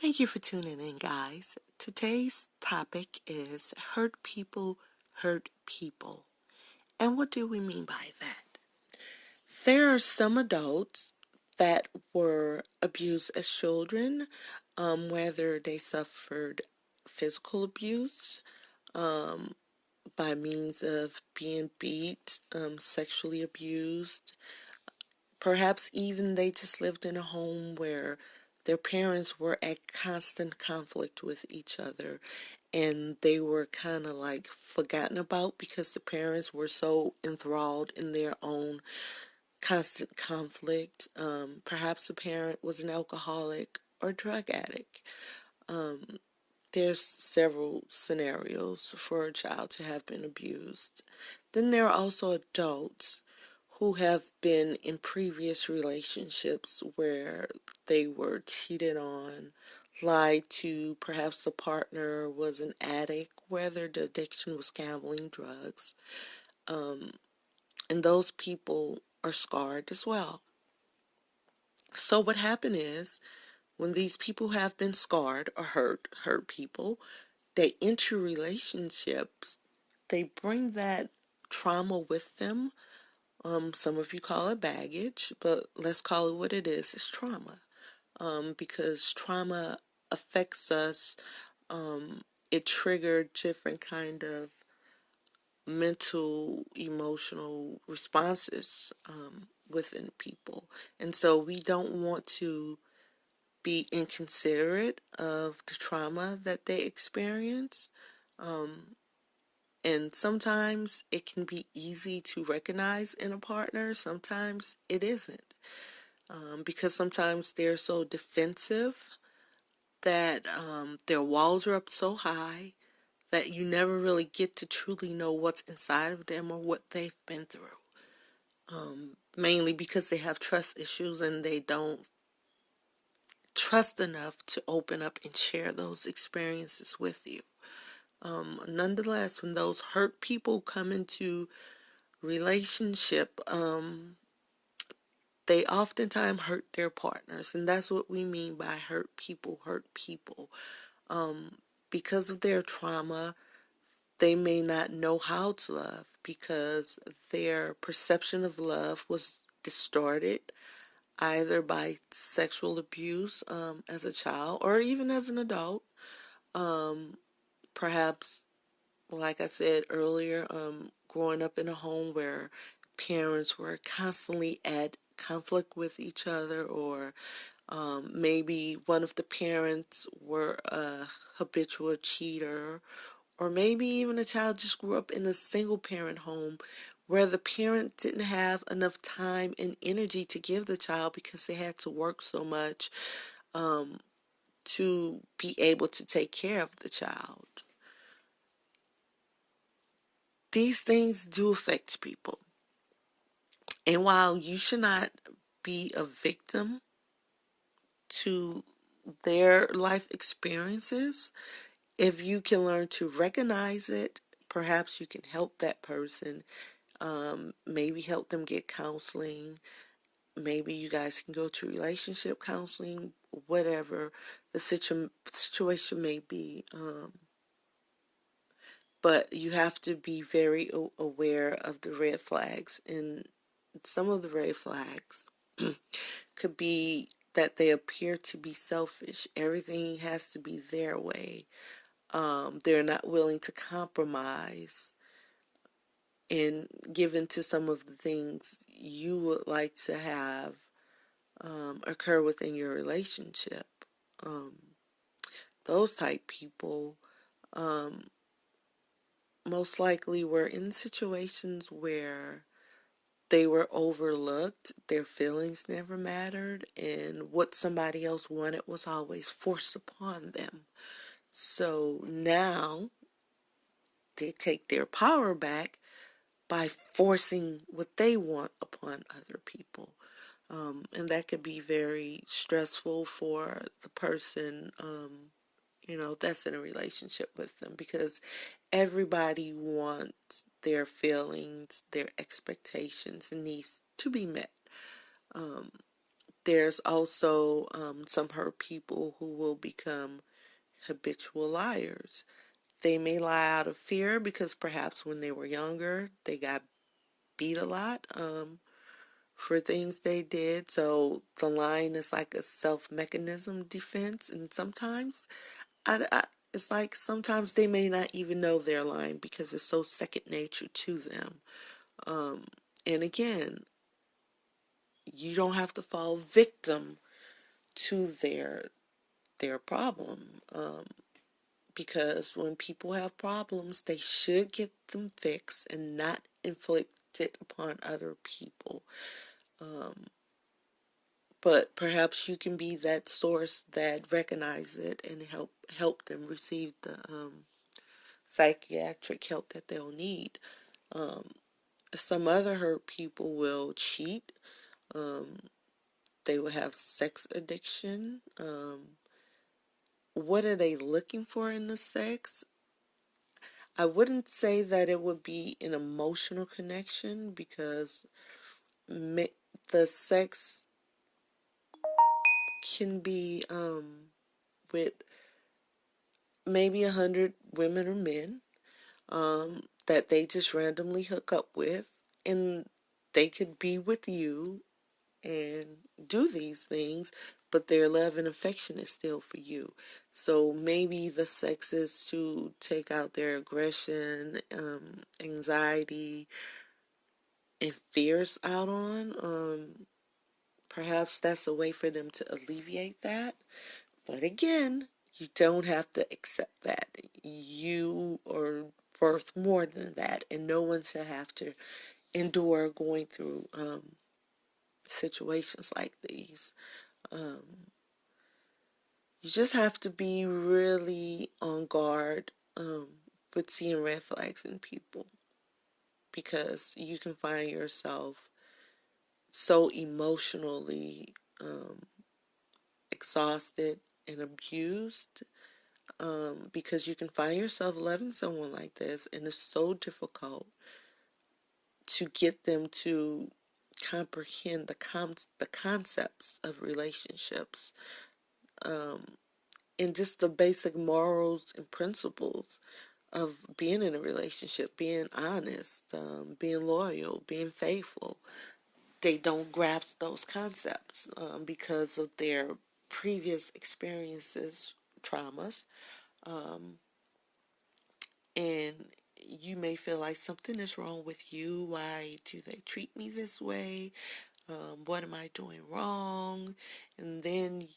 Thank you for tuning in, guys. Today's topic is hurt people hurt people. And what do we mean by that? There are some adults that were abused as children, whether they suffered physical abuse by means of being beat, sexually abused. Perhaps even they just lived in a home where their parents were at constant conflict with each other and they were kind of like forgotten about because the parents were so enthralled in their own constant conflict. Perhaps the parent was an alcoholic or drug addict. There's several scenarios for a child to have been abused. Then there are also adults who have been in previous relationships where they were cheated on, lied to, perhaps the partner was an addict, whether the addiction was gambling, drugs, and those people are scarred as well. So what happened is when these people have been scarred or hurt people, they enter relationships, they bring that trauma with them. Some of you call it baggage, but let's call it what it is. It's trauma. Because trauma affects us. It triggered different kind of mental, emotional responses within people. And so we don't want to be inconsiderate of the trauma that they experience. And sometimes it can be easy to recognize in a partner, sometimes it isn't. Because sometimes they're so defensive that their walls are up so high that you never really get to truly know what's inside of them or what they've been through. Mainly because they have trust issues and they don't trust enough to open up and share those experiences with you. Nonetheless, when those hurt people come into relationship, they oftentimes hurt their partners, and that's what we mean by hurt people hurt people. Because of their trauma, they may not know how to love because their perception of love was distorted either by sexual abuse as a child or even as an adult. Perhaps, like I said earlier, growing up in a home where parents were constantly at conflict with each other, or maybe one of the parents were a habitual cheater, or maybe even a child just grew up in a single parent home where the parent didn't have enough time and energy to give the child because they had to work so much to be able to take care of the child. These things do affect people. And while you should not be a victim to their life experiences, if you can learn to recognize it, perhaps you can help that person. Maybe help them get counseling. Maybe you guys can go to relationship counseling, whatever the situation may be. But you have to be very aware of the red flags. And some of the red flags could be that they appear to be selfish. Everything has to be their way. They're not willing to compromise and give into some of the things you would like to have occur within your relationship. Um, those type people most likely were in situations where they were overlooked, their feelings never mattered, and what somebody else wanted was always forced upon them. So now they take their power back by forcing what they want upon other people. And that could be very stressful for the person, that's in a relationship with them because everybody wants their feelings, their expectations, and needs to be met. There's also some hurt people who will become habitual liars. They may lie out of fear because perhaps when they were younger, they got beat a lot for things they did. So the lying is like a self-mechanism defense. And sometimes it's like sometimes they may not even know they're lying because it's so second nature to them. And again, you don't have to fall victim to their problem. Because when people have problems, they should get them fixed and not inflicted upon other people. But perhaps you can be that source that recognize it and help them receive the psychiatric help that they'll need. Some other hurt people will cheat. They will have sex addiction. What are they looking for in the sex? I wouldn't say that it would be an emotional connection because the sex can be with maybe 100 women or men that they just randomly hook up with, and they could be with you and do these things, but their love and affection is still for you. So maybe the sex is to take out their aggression, anxiety, and fears out on. Perhaps that's a way for them to alleviate that. But again, you don't have to accept that. You are worth more than that, and no one should have to endure going through situations like these. You just have to be really on guard with seeing red flags in people, because you can find yourself so emotionally exhausted and abused, because you can find yourself loving someone like this, and it's so difficult to get them to comprehend the concepts of relationships, and just the basic morals and principles of being in a relationship, being honest, being loyal, being faithful. They don't grasp those concepts because of their previous experiences, traumas, and you may feel like something is wrong with you. Why do they treat me this way? What am I doing wrong? And then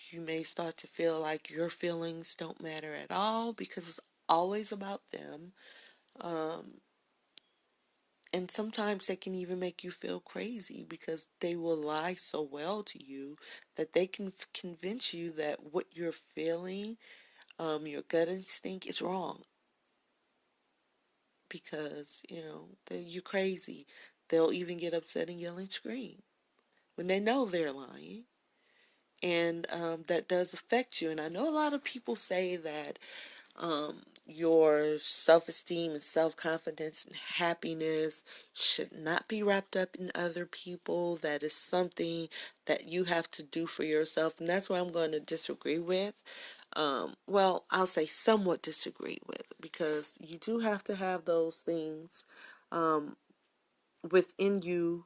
you may start to feel like your feelings don't matter at all because it's always about them. And sometimes they can even make you feel crazy because they will lie so well to you that they can convince you that what you're feeling, your gut instinct, is wrong. Because, you're crazy. They'll even get upset and yell and scream when they know they're lying. And that does affect you. And I know a lot of people say that your self-esteem and self-confidence and happiness should not be wrapped up in other people. That is something that you have to do for yourself. And that's what I'm going to disagree with. Well, I'll say somewhat disagree with, because you do have to have those things within you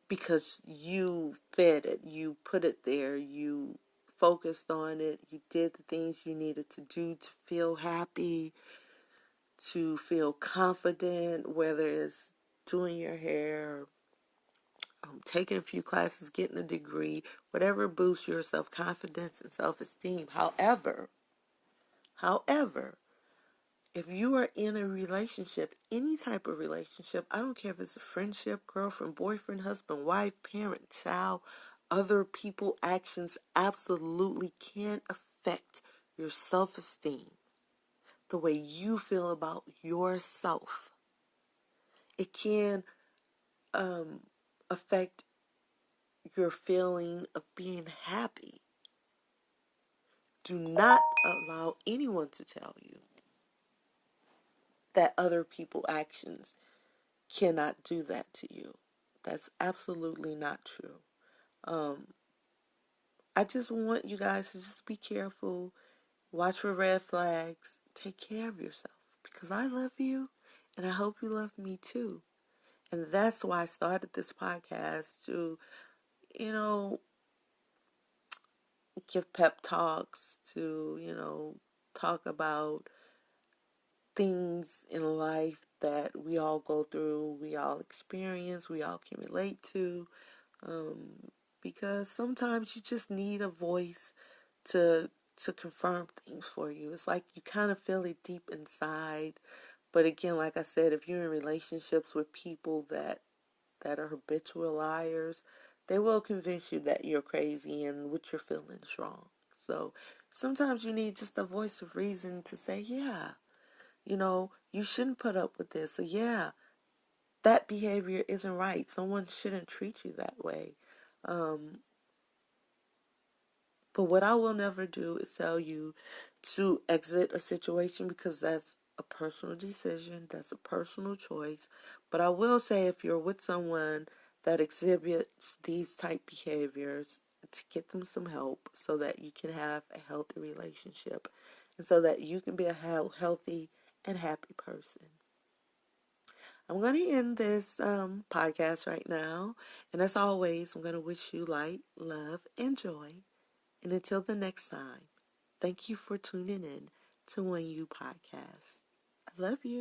because you fed it, you put it there, you focused on it, you did the things you needed to do to feel happy, to feel confident, whether it's doing your hair, taking a few classes, getting a degree, whatever boosts your self-confidence and self-esteem. However, if you are in a relationship, any type of relationship, I don't care if it's a friendship, girlfriend, boyfriend, husband, wife, parent, child, other people actions absolutely can affect your self-esteem, the way you feel about yourself. It can affect your feeling of being happy. Do not allow anyone to tell you that other people actions cannot do that to you. That's absolutely not true. Um, I just want you guys to just be careful, watch for red flags, take care of yourself because I love you and I hope you love me too. And that's why I started this podcast to, you know, give pep talks, to, talk about things in life that we all go through, we all experience, we all can relate to. Because sometimes you just need a voice to confirm things for you. It's like you kind of feel it deep inside. But again, like I said, if you're in relationships with people that are habitual liars, they will convince you that you're crazy and what you're feeling is wrong. So sometimes you need just a voice of reason to say, yeah, you shouldn't put up with this. So yeah, that behavior isn't right. Someone shouldn't treat you that way. But what I will never do is tell you to exit a situation because that's a personal decision, that's a personal choice. But I will say if you're with someone that exhibits these type behaviors, to get them some help so that you can have a healthy relationship and so that you can be a healthy and happy person. I'm going to end this podcast right now. And as always, I'm going to wish you light, love, and joy. And until the next time, thank you for tuning in to When You Podcast. I love you.